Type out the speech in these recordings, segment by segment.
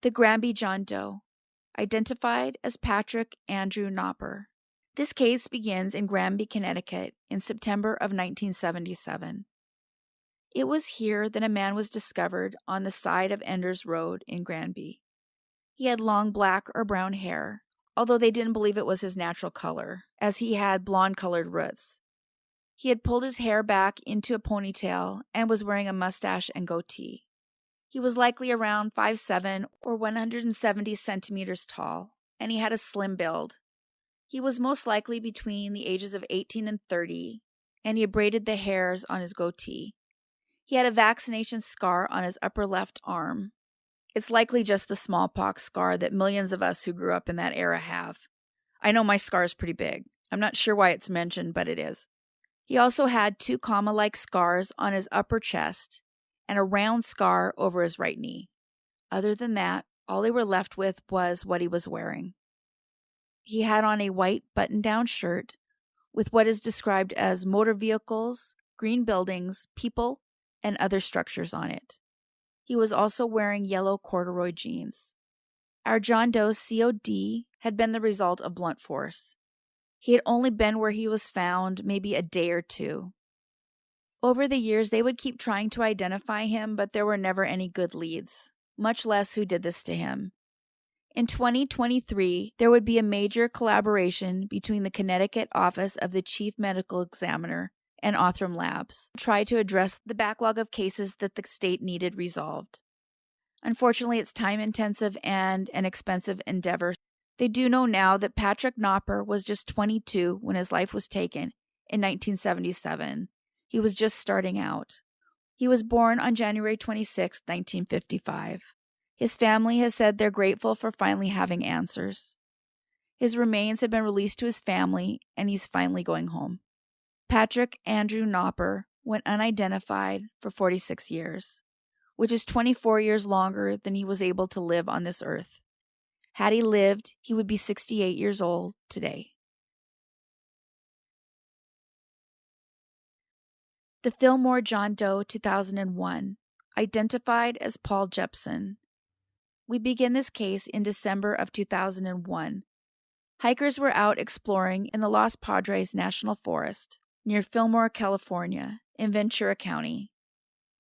The Granby John Doe, identified as Patrick Andrew Nopper. This case begins in Granby, Connecticut in September of 1977. It was here that a man was discovered on the side of Enders Road in Granby. He had long black or brown hair, although they didn't believe it was his natural color, as he had blonde-colored roots. He had pulled his hair back into a ponytail and was wearing a mustache and goatee. He was likely around 5'7" or 170 centimeters tall, and he had a slim build. He was most likely between the ages of 18 and 30, and he had braided the hairs on his goatee. He had a vaccination scar on his upper left arm. It's likely just the smallpox scar that millions of us who grew up in that era have. I know my scar is pretty big. I'm not sure why it's mentioned, but it is. He also had 2 comma-like scars on his upper chest and a round scar over his right knee. Other than that, all they were left with was what he was wearing. He had on a white button-down shirt with what is described as motor vehicles, green buildings, people, and other structures on it. He was also wearing yellow corduroy jeans. Our John Doe's COD had been the result of blunt force. He had only been where he was found maybe a day or two. Over the years, they would keep trying to identify him, but there were never any good leads, much less who did this to him. In 2023, there would be a major collaboration between the Connecticut Office of the Chief Medical Examiner and Othram Labs to try to address the backlog of cases that the state needed resolved. Unfortunately, it's time-intensive and an expensive endeavor. They do know now that Patrick Nopper was just 22 when his life was taken in 1977. He was just starting out. He was born on January 26, 1955. His family has said they're grateful for finally having answers. His remains have been released to his family, and he's finally going home. Patrick Andrew Nopper went unidentified for 46 years, which is 24 years longer than he was able to live on this earth. Had he lived, he would be 68 years old today. The Filmore John Doe 2001, identified as Paul Jepson. We begin this case in December of 2001. Hikers were out exploring in the Los Padres National Forest near Filmore, California, in Ventura County.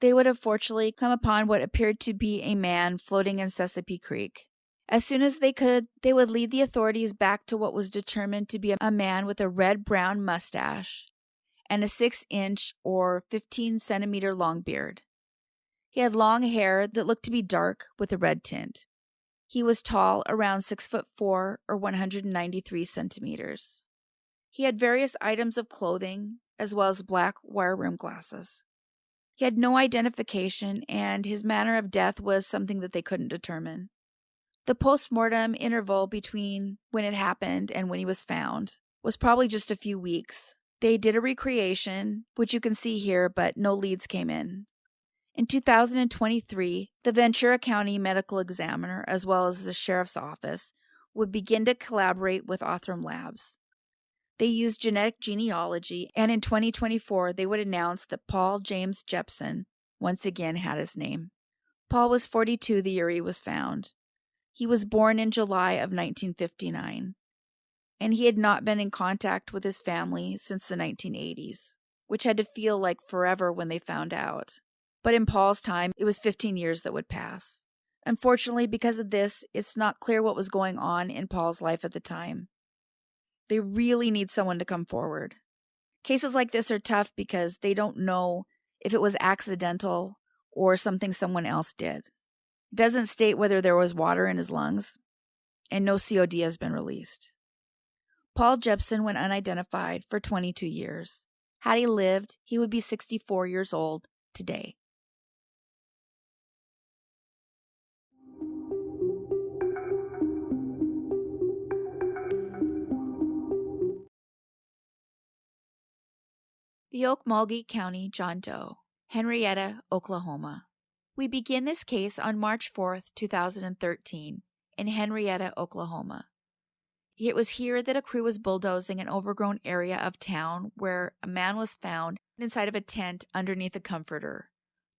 They would have fortunately come upon what appeared to be a man floating in Chesapeake Creek. As soon as they could, they would lead the authorities back to what was determined to be a man with a red-brown mustache and a 6-inch or 15-centimeter long beard. He had long hair that looked to be dark with a red tint. He was tall, around 6'4" or 193 centimeters. He had various items of clothing, as well as black wire-rimmed glasses. He had no identification, and his manner of death was something that they couldn't determine. The post-mortem interval between when it happened and when he was found was probably just a few weeks. They did a recreation, which you can see here, but no leads came in. In 2023, the Ventura County Medical Examiner, as well as the Sheriff's Office, would begin to collaborate with Othram Labs. They used Genetic Genealogy, and in 2024, they would announce that Paul James Jepson once again had his name. Paul was 42 the year he was found. He was born in July of 1959, and he had not been in contact with his family since the 1980s, which had to feel like forever when they found out. But in Paul's time, it was 15 years that would pass. Unfortunately, because of this, it's not clear what was going on in Paul's life at the time. They really need someone to come forward. Cases like this are tough because they don't know if it was accidental or something someone else did. It doesn't state whether there was water in his lungs, and no COD has been released. Paul Jebson went unidentified for 22 years. Had he lived, he would be 64 years old today. The Okmulgee County John Doe, Henryetta, Oklahoma. We begin this case on March 4th, 2013, in Henryetta, Oklahoma. It was here that a crew was bulldozing an overgrown area of town where a man was found inside of a tent underneath a comforter.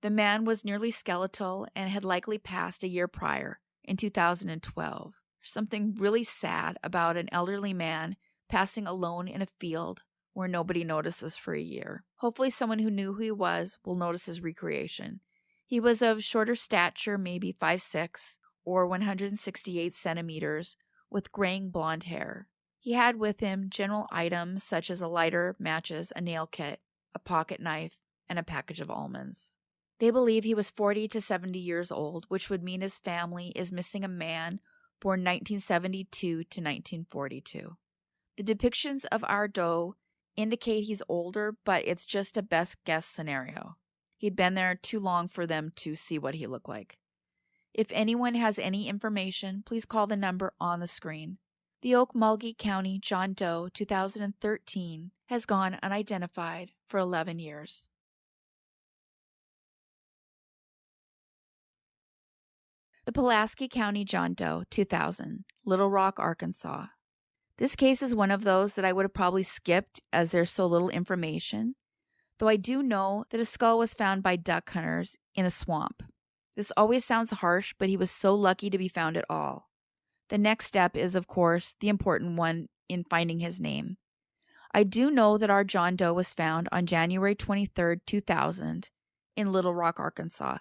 The man was nearly skeletal and had likely passed a year prior, in 2012. There's something really sad about an elderly man passing alone in a field where nobody notices for a year. Hopefully someone who knew who he was will notice his recreation. He was of shorter stature, maybe 5'6", or 168 centimeters, with graying blonde hair. He had with him general items such as a lighter, matches, a nail kit, a pocket knife, and a package of almonds. They believe he was 40 to 70 years old, which would mean his family is missing a man born 1972 to 1942. The depictions of our doe indicate he's older, but it's just a best guess scenario. He'd been there too long for them to see what he looked like. If anyone has any information, please call the number on the screen. The Okmulgee County John Doe 2013 has gone unidentified for 11 years. The Pulaski County John Doe 2000, Little Rock, Arkansas. This case is one of those that I would have probably skipped as there's so little information, though I do know that a skull was found by duck hunters in a swamp. This always sounds harsh, but he was so lucky to be found at all. The next step is, of course, the important one in finding his name. I do know that our John Doe was found on January 23, 2000, in Little Rock, Arkansas.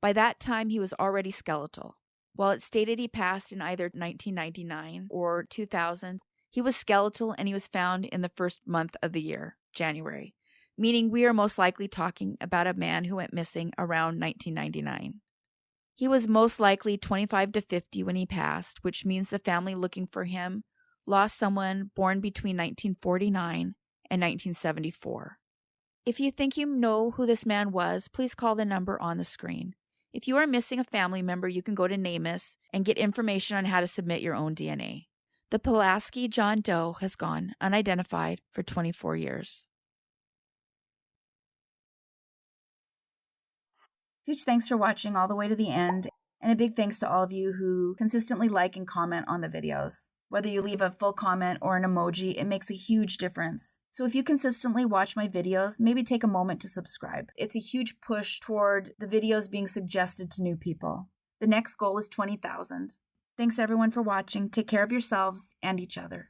By that time, he was already skeletal. While it stated he passed in either 1999 or 2000, he was skeletal and he was found in the first month of the year, January, meaning we are most likely talking about a man who went missing around 1999. He was most likely 25 to 50 when he passed, which means the family looking for him lost someone born between 1949 and 1974. If you think you know who this man was, please call the number on the screen. If you are missing a family member, you can go to NamUs and get information on how to submit your own DNA. The Pulaski John Doe has gone unidentified for 24 years. Huge thanks for watching all the way to the end, and a big thanks to all of you who consistently like and comment on the videos. Whether you leave a full comment or an emoji, it makes a huge difference. So if you consistently watch my videos, maybe take a moment to subscribe. It's a huge push toward the videos being suggested to new people. The next goal is 20,000. Thanks everyone for watching. Take care of yourselves and each other.